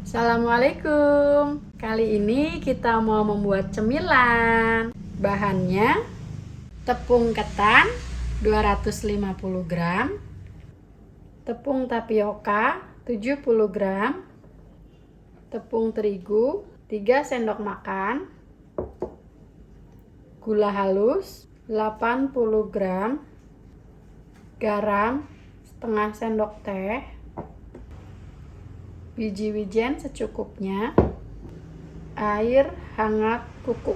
Assalamualaikum. Kali ini kita mau membuat cemilan. Bahannya tepung ketan 250 gram, tepung tapioka 70 gram, tepung terigu 3 sendok makan, gula halus 80 gram, garam setengah sendok teh, biji wijen secukupnya, air hangat kuku.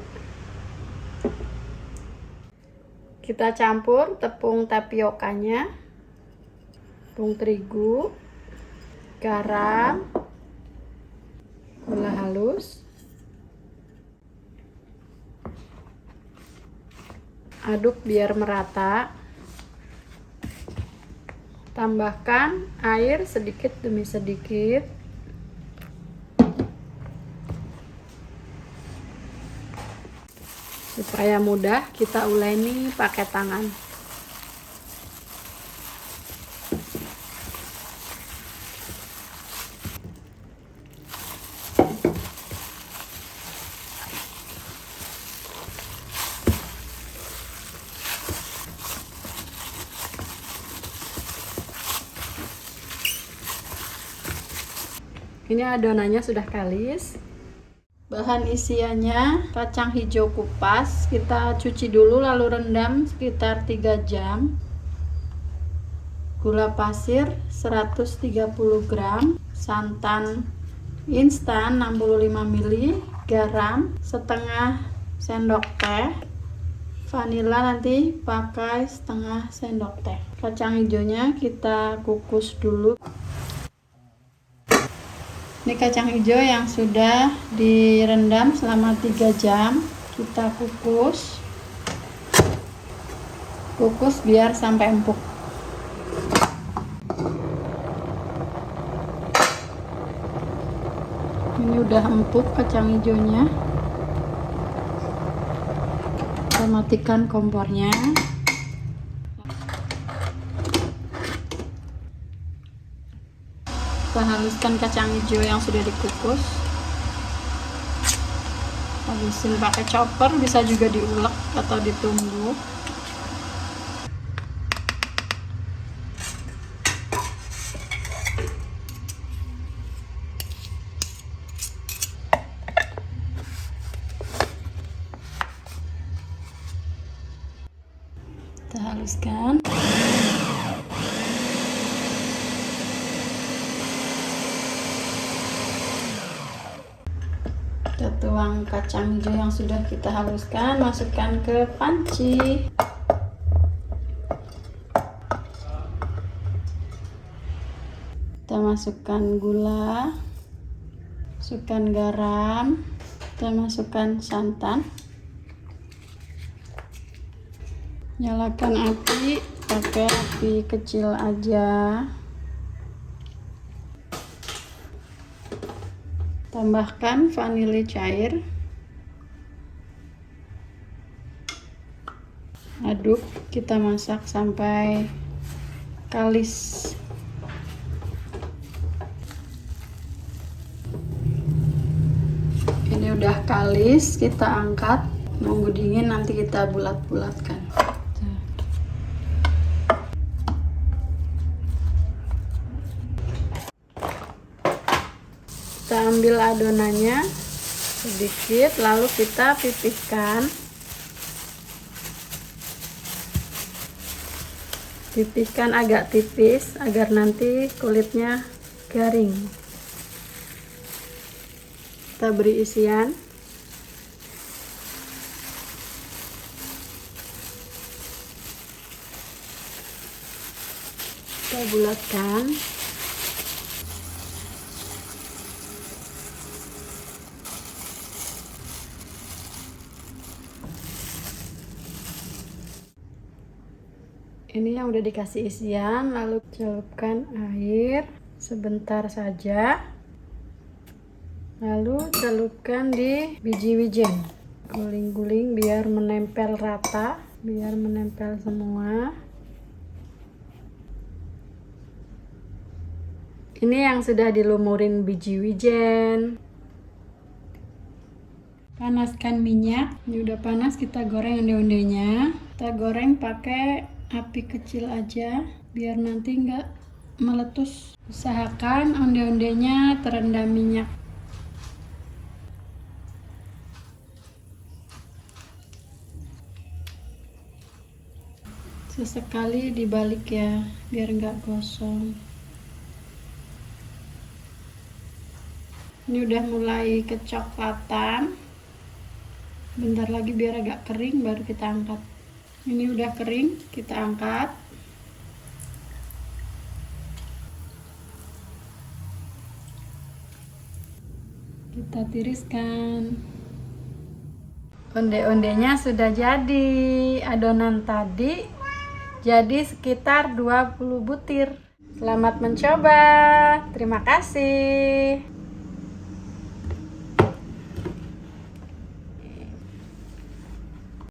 Kita campur tepung tapiokanya, tepung terigu, garam, gula halus, aduk biar merata. Tambahkan air sedikit demi sedikit. Supaya mudah kita uleni pakai tangan. Ini adonannya sudah kalis. Bahan isiannya kacang hijau kupas, kita cuci dulu lalu rendam sekitar 3 jam. Gula pasir 130 gram, santan instan 65 ml, garam setengah sendok teh, vanila nanti pakai setengah sendok teh. Kacang hijaunya kita kukus dulu. Ini kacang hijau yang sudah direndam selama 3 jam. Kita kukus biar sampai empuk. Ini udah empuk kacang hijaunya. Kita matikan kompornya. Kita haluskan kacang hijau yang sudah dikukus. Halusin pakai chopper, bisa juga diulek atau ditumbuk. Kita haluskan. Kita tuang kacang hijau yang sudah kita haluskan, masukkan ke panci. Kita masukkan gula, masukkan garam, kita masukkan santan. Nyalakan api, pakai api kecil aja. Tambahkan vanili cair. Aduk, kita masak sampai kalis. Ini udah kalis, kita angkat. Nunggu dingin nanti kita bulat-bulatkan. Kita ambil adonannya sedikit, lalu kita pipihkan. Pipihkan agak tipis agar nanti kulitnya garing. Kita beri isian. Kita bulatkan. Ini yang udah dikasih isian, lalu celupkan air sebentar saja. Lalu celupkan di biji wijen. Guling-guling biar menempel rata, biar menempel semua. Ini yang sudah dilumurin biji wijen. Panaskan minyak. Ini udah panas, kita goreng onde-ondenya. Kita goreng pakai api kecil aja biar nanti nggak meletus. Usahakan onde-ondenya terendam minyak. Sesekali dibalik ya, biar nggak gosong. Ini udah mulai kecoklatan. Bentar lagi biar agak kering baru kita angkat. Ini udah kering, kita angkat. Kita tiriskan. Onde-ondenya sudah jadi. Adonan tadi jadi sekitar 20 butir. Selamat mencoba. Terima kasih.